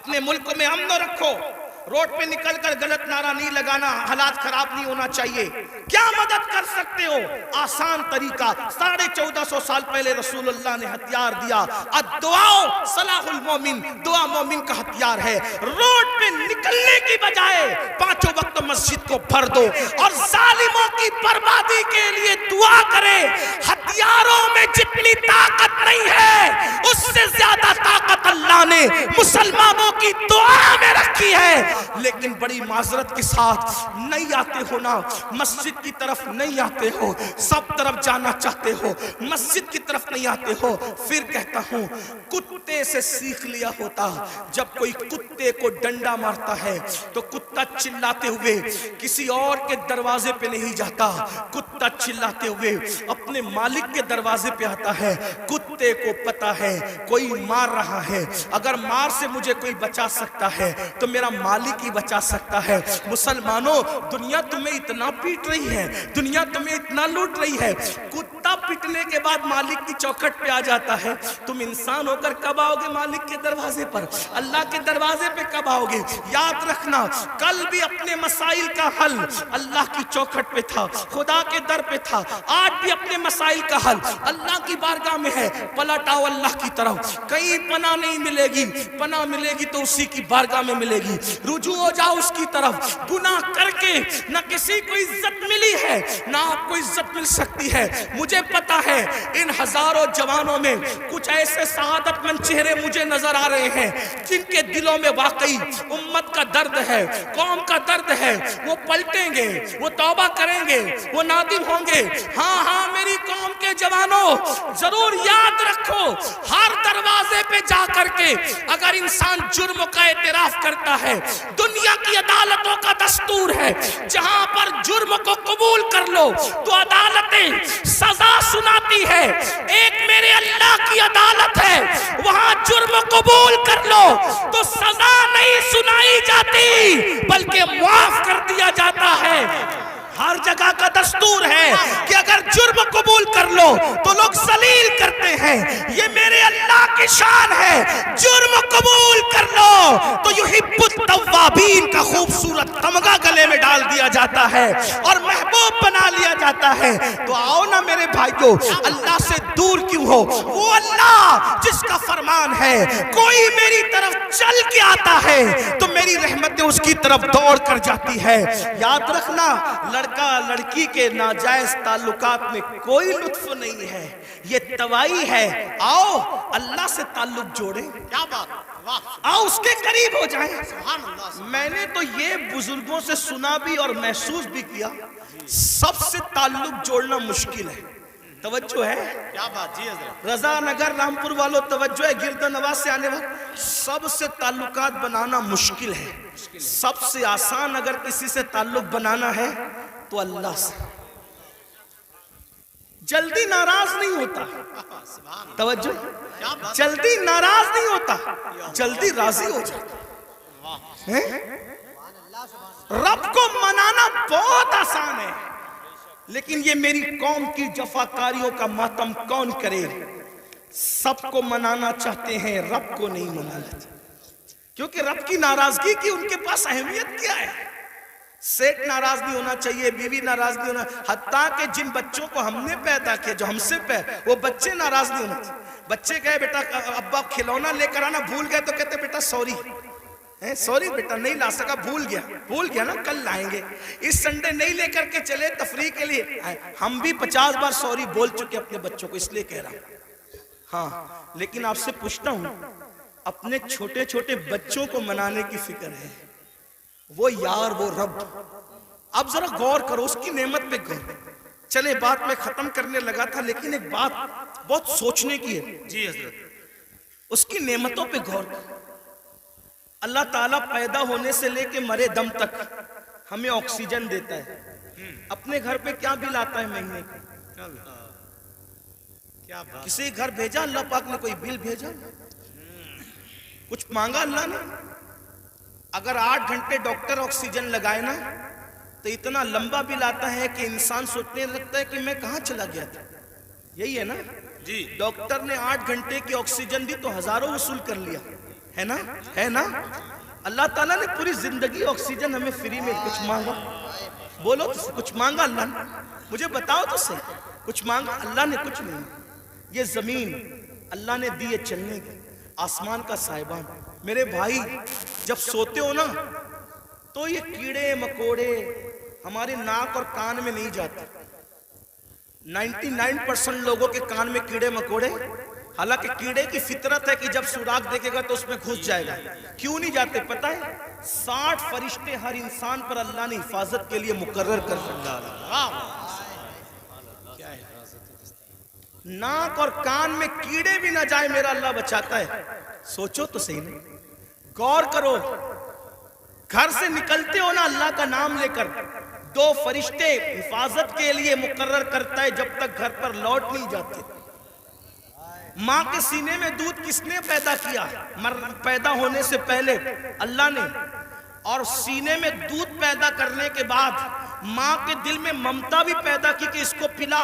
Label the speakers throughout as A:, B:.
A: اپنے ملک میں امن رکھو، روڈ پہ نکل کر غلط نعرہ نہیں لگانا، حالات خراب نہیں ہونا چاہیے۔ کیا مدد کر سکتے ہو؟ آسان طریقہ، 1450 سال پہلے رسول اللہ نے ہتھیار دیا، الدعاء صلاح المومن، دعا مومن کا ہتھیار ہے۔ روڈ پہ نکلنے کی بجائے 5 وقت مسجد کو بھر دو اور ظالموں کی بربادی کے لیے دعا کرے۔ ہتھیاروں میں جتنی طاقت نہیں ہے اس سے زیادہ طاقت اللہ نے مسلمانوں کی دعا میں رکھی ہے۔ لیکن بڑی معذرت کے ساتھ نہیں آتے ہو نا، مسجد کی طرف نہیں آتے ہو، سب طرف جانا چاہتے ہو، مسجد کی طرف نہیں آتے ہو۔ پھر کہتا ہوں کتے سے سیکھ لیا ہوتا، جب کوئی کتے کو ڈنڈا مارتا ہے تو کتا چلاتے ہوئے کسی اور کے دروازے پہ نہیں جاتا، کتا چلاتے ہوئے اپنے مالک کے دروازے پہ آتا ہے۔ کتے کو پتا ہے کوئی مار رہا ہے، اگر مار سے مجھے کوئی بچا سکتا ہے تو میرا مالک ہی بچا سکتا ہے۔ مسلمانوں، دنیا تمہیں اتنا پیٹ رہی ہے، دنیا تمہیں اتنا لوٹ رہی ہے، کتا پیٹنے کے بعد مالک کی چوکھٹ پہ آ جاتا ہے، تم انسان ہو کر کب آؤ گے مالک کے دروازے پر؟ اللہ کے دروازے پہ کب آؤ گے؟ یاد رکھنا، کل بھی اپنے مسائل کا حل اللہ کی چوکھٹ پہ تھا، خدا کے در پہ تھا، آج بھی اپنے مسائل کا حل اللہ کی بارگاہ میں ہے۔ پلٹ آؤ اللہ کی طرف، کہیں پناہ نہیں ملے گی، پناہ ملے گی تو اسی کی بارگاہ میں ملے گی۔ رجوع ہو جاؤ اس کی طرف۔ گناہ کر کے نہ کسی کو عزت ملی ہے نہ آپ کو عزت مل سکتی ہے۔ مجھے پتا ہے ان ہزاروں جوانوں میں کچھ ایسے سعادت مند چہرے مجھے نظر آ رہے ہیں جن کے دلوں میں واقعی امت کا درد ہے، قوم کا درد ہے۔ وہ پلٹیں گے، وہ توبہ کریں گے، وہ نادم ہوں گے۔ ہاں ہاں میری قوم کے جوانوں، ضرور یاد رکھو، ہر دروازے پہ جا کر کے اگر انسان جرم کا اعتراف کرتا ہے، دنیا کی عدالتوں کا دستور ہے جہاں پر جرم کو قبول کر لو تو عدالتیں سزا سناتی ہے۔ ایک میرے اللہ کی عدالت ہے، وہاں جرم قبول کر لو تو سزا نہیں سنائی جاتی بلکہ معاف کر دیا جاتا ہے۔ ہر جگہ کا دستور ہے کہ اگر جرم قبول کر لو تو لوگ ذلیل کرتے ہیں، یہ میرے اللہ کی شان ہے۔ جرم قبول کر لو تو یحب التوابین کا خوبصورت تمغہ گلے میں ڈال دیا جاتا ہے اور محبوب بنا لیا جاتا ہے۔ تو آؤ نا میرے بھائیو، اللہ سے دور کیوں ہو؟ وہ اللہ جس کا فرمان ہے کوئی میری طرف چل کے آتا ہے تو میری رحمتیں اس کی طرف دوڑ کر جاتی ہے۔ یاد رکھنا، لڑکا لڑکی کے ناجائز تعلقات میں کوئی لطف نہیں ہے، یہ توائی ہے۔ آؤ اللہ سے تعلق جوڑیں،
B: کیا بات،
A: آؤ اس کے قریب ہو جائیں۔ میں نے تو یہ بزرگوں سے سنا بھی اور محسوس بھی کیا، سب سے تعلق جوڑنا مشکل ہے۔ توجہ ہے؟
B: کیا بات جی حضرت۔
A: رضا نگر رامپور والوں توجہ ہے، گرد نواز سے آنے والے سب سے تعلقات بنانا مشکل ہے۔ سب سے آسان اگر کسی سے تعلق بنانا ہے تو اللہ سے۔ جلدی ناراض نہیں ہوتا، توجہ، جلدی ناراض نہیں ہوتا، جلدی راضی ہو جاتا۔ رب کو منانا بہت آسان ہے، لیکن یہ میری قوم کی جفاکاریوں کا ماتم کون کرے؟ سب کو منانا چاہتے ہیں، رب کو نہیں منانا چاہتے، کیونکہ رب کی ناراضگی کی ان کے پاس اہمیت کیا ہے؟ سیٹ ناراض نہیں ہونا چاہیے، بیوی ناراض نہیں ہونا، حتیٰ کہ جن بچوں کو ہم نے پیدا کیا، جو ہم سے وہ بچے ناراض نہیں ہونا چاہیے۔ بچے کہے بیٹا ابا کھلونا لے کر آنا، بھول گئے تو کہتے بیٹا سوری، سوری بیٹا نہیں لا سکا، بھول گیا نا، کل لائیں گے۔ اس سنڈے نہیں لے کر کے چلے تفریح کے لیے، ہم بھی 50 بار سوری بول چکے اپنے بچوں کو، اس لیے کہہ رہا ہوں۔ ہاں لیکن آپ سے پوچھتا ہوں، اپنے چھوٹے چھوٹے بچوں کو منانے کی فکر ہے، وہ یار وہ رب، اب ذرا غور کرو اس کی نعمت پہ غور۔ چلے بات میں ختم کرنے لگا تھا، لیکن ایک بات بہت سوچنے کی ہے
B: جی حضرت۔
A: اس کی نعمتوں پہ غور کرو۔ اللہ تعالیٰ پیدا ہونے سے لے کے مرے دم تک ہمیں آکسیجن دیتا ہے، اپنے گھر پہ کیا بل آتا ہے مہینے کا؟
B: کیا بات،
A: کسی گھر بھیجا اللہ پاک نے کوئی بل بھیجا؟ کچھ مانگا اللہ نے؟ اگر 8 گھنٹے ڈاکٹر آکسیجن لگائے نا تو اتنا لمبا بل آتا ہے کہ انسان سوچنے لگتا ہے کہ میں کہاں چلا گیا تھا۔ یہی ہے نا جی، ڈاکٹر نے 8 گھنٹے کی آکسیجن دی تو ہزاروں وصول کر لیا، ہے نا؟ ہے نا؟ اللہ تعالیٰ نے پوری زندگی آکسیجن ہمیں فری میں کچھ مانگا؟ بولو تو کچھ مانگا اللہ نے؟ مجھے بتاؤ تو صحیح، کچھ مانگا؟ اللہ نے کچھ نہیں۔ یہ زمین اللہ نے دی ہے چلنے کی، آسمان کا سائبان۔ میرے بھائی جب سوتے ہو نا تو یہ کیڑے مکوڑے ہمارے ناک اور کان میں نہیں جاتے۔ 99% لوگوں کے کان میں کیڑے مکوڑے، حالانکہ کیڑے کی فطرت ہے کہ جب سوراخ دیکھے گا تو اس میں گھس جائے گا۔ کیوں نہیں جاتے پتہ ہے؟ 60 فرشتے ہر انسان پر اللہ نے حفاظت کے لیے مقرر کر رکھا ہے۔ ناک اور کان میں کیڑے بھی نہ جائے میرا اللہ بچاتا ہے۔ سوچو تو صحیح نہیں، غور کرو۔ گھر سے نکلتے ہو نا اللہ کا نام لے کر، 2 فرشتے حفاظت کے لیے مقرر کرتا ہے جب تک گھر پر لوٹ نہیں جاتے۔ ماں کے سینے میں دودھ کس نے پیدا کیا؟ پیدا ہونے سے پہلے اللہ نے، اور سینے میں دودھ پیدا کرنے کے بعد ماں کے دل میں ممتا بھی پیدا کی کہ اس کو پلا۔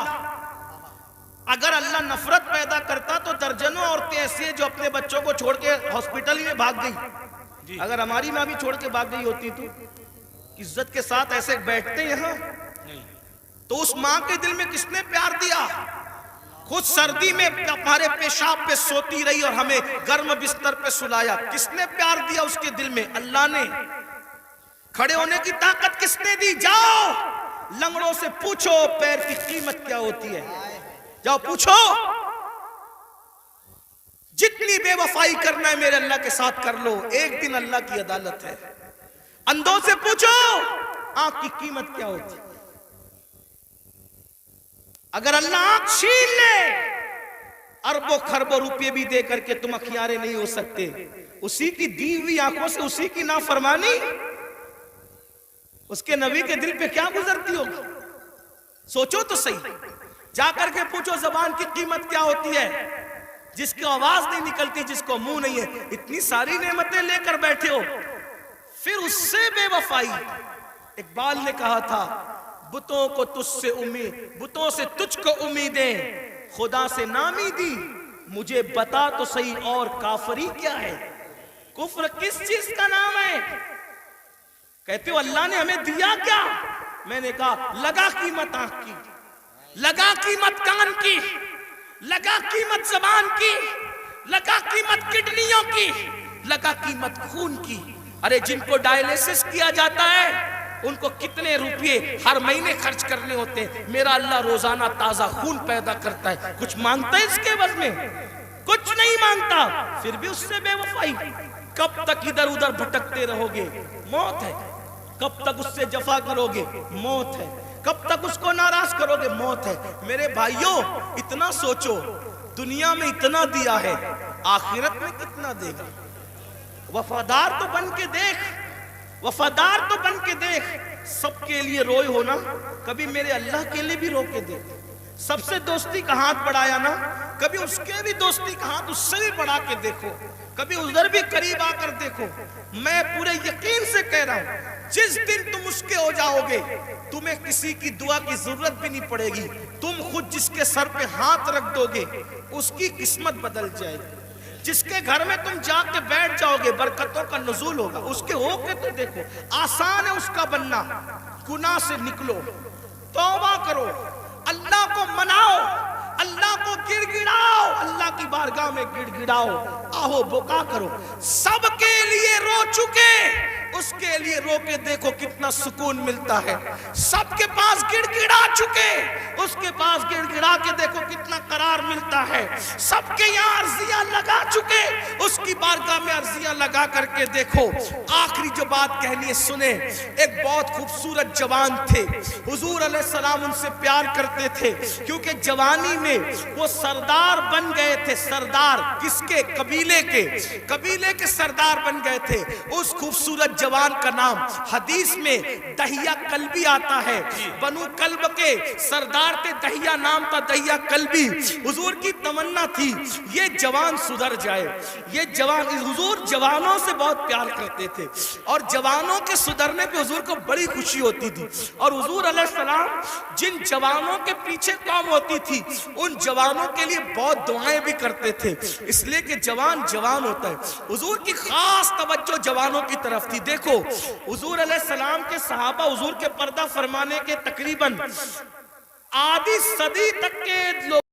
A: اگر اللہ نفرت پیدا کرتا تو درجنوں عورتیں ایسی ہیں جو اپنے بچوں کو چھوڑ کے ہاسپٹل ہی میں بھاگ گئی۔ اگر ہماری ماں بھی چھوڑ کے بھاگ گئی ہوتی تو عزت کے ساتھ ایسے بیٹھتے یہاں؟ تو اس ماں کے دل میں کس نے پیار دیا؟ خود سردی میں ہمارے پیشاب پہ سوتی رہی اور ہمیں گرم بستر پہ سلایا۔ کس نے پیار دیا اس کے دل میں؟ اللہ نے۔ کھڑے ہونے کی طاقت کس نے دی؟ جاؤ لنگڑوں سے پوچھو پیر کی قیمت کیا ہوتی ہے، جاؤ پوچھو۔ جتنی بے وفائی کرنا ہے میرے اللہ کے ساتھ کر لو، ایک دن اللہ کی عدالت ہے۔ اندھوں سے پوچھو آنکھ کی قیمت کیا ہوتی ہے۔ اگر اللہ آنکھ چھین لے اربوں خربوں روپے بھی دے کر کے تم اخیارے نہیں ہو سکتے۔ اسی کی دی ہوئی آنکھوں سے اسی کی نافرمانی اس کے نبی کے دل پہ کیا گزرتی ہوگی؟ سوچو تو صحیح۔ جا کر کے پوچھو زبان کی قیمت کیا ہوتی ہے، جس کی آواز نہیں نکلتی، جس کو منہ نہیں ہے، اتنی ساری نعمتیں لے کر بیٹھے ہو، پھر اس سے بے وفائی۔ اقبال نے کہا تھا بتوں کو تجھ سے امید، بتوں سے تجھ کو امیدیں، خدا سے نامی دی، مجھے بتا تو صحیح اور کافری کیا ہے؟ کفر کس چیز کا نام ہے؟ کہتے ہو اللہ نے ہمیں دیا کیا؟ میں نے کہا لگا قیمت آنکھ کی، لگا قیمت کان کی، لگا قیمت زبان کی، لگا قیمت کڈنیوں کی، لگا قیمت خون کی۔ ارے جن کو ڈائلیسس کیا جاتا ہے ان کو کتنے روپے ہر مہینے خرچ کرنے ہوتے ہیں، میرا اللہ روزانہ تازہ خون پیدا کرتا ہے۔ کچھ مانگتا ہے اس کے عوض میں؟ کچھ نہیں مانگتا، پھر بھی اس سے بے وفائی۔ کب تک ادھر ادھر بھٹکتے رہو گے؟ موت ہے۔ کب تک اس سے جفا کرو گے؟ موت ہے۔ کب تک اس کو ناراض کرو گے؟ موت ہے۔ میرے بھائیوں اتنا سوچو، دنیا میں اتنا دیا ہے، آخرت میں کتنا دے گا؟ وفادار تو بن کے دیکھ، وفادار تو بن کے دیکھ۔ سب کے لیے روئے ہونا، کبھی میرے اللہ کے لیے بھی رو کے دیکھ۔ سب سے دوستی کا ہاتھ بڑھایا نا، کبھی اس کے بھی دوستی کا ہاتھ اس سے بھی بڑھا کے دیکھو، کبھی ادھر بھی قریب آ کر دیکھو۔ میں پورے یقین سے کہہ رہا ہوں جس دن تم اس کے ہو جاؤ گے تمہیں کسی کی دعا کی ضرورت بھی نہیں پڑے گی، تم خود جس کے سر پہ ہاتھ رکھ دو گے اس کی قسمت بدل جائے گی۔ جس کے گھر میں تم جا کے بیٹھ جاؤ گے برکتوں کا نزول ہوگا۔ اس کے ہو کے تو دیکھو، آسان ہے اس کا بننا۔ گناہ سے نکلو، توبہ کرو، اللہ کو مناؤ، اللہ کو گڑ گڑاؤ، اللہ کی بارگاہ میں گڑ گڑاؤ، آہو بکا کرو۔ سب کے لیے رو چکے، اس کے لیے رو کے دیکھو کتنا سکون ملتا ہے۔ سب کے پاس گڑ گڑا چکے، اس کے پاس گڑ گڑا کے دیکھو کتنا قرار ملتا ہے۔ سب کے یہاں عرضیاں لگا چکے، اس کی بارگاہ میں عرضیاں لگا کر کے دیکھو۔ آخری جو بات کہنی ہے سنیں۔ ایک بہت خوبصورت جوان تھے، حضور علیہ السلام ان سے پیار کرتے تھے کیونکہ جوانی میں وہ سردار بن گئے تھے۔ سردار کس کے؟ قبیلے کے، قبیلے کے سردار بن گئے تھے۔ اس خوبصورت جوان کا نام حدیث میں دہیہ کلبی آتا ہے. بنو کلب کے سردار تھے, دہیہ نام تھا, دہیہ کلبی. حضور کی تمنا تھی یہ جوان سدھر جائے, یہ جوان. حضور جوانوں سے بہت پیار کرتے تھے اور جوانوں کے سدھرنے پہ حضور کو بڑی خوشی ہوتی تھی. اور حضور علیہ السلام جن جوانوں کے پیچھے قوم ہوتی تھی ان جوانوں کے لیے بہت دعائیں بھی کرتے تھے, اس لیے کہ جوان جوان ہوتا ہے. حضور کی خاص توجہ جوانوں کی طرف تھی. دیکھو حضور علیہ السلام کے صحابہ حضور کے پردہ فرمانے کے تقریباً آدھی صدی تک کے لوگ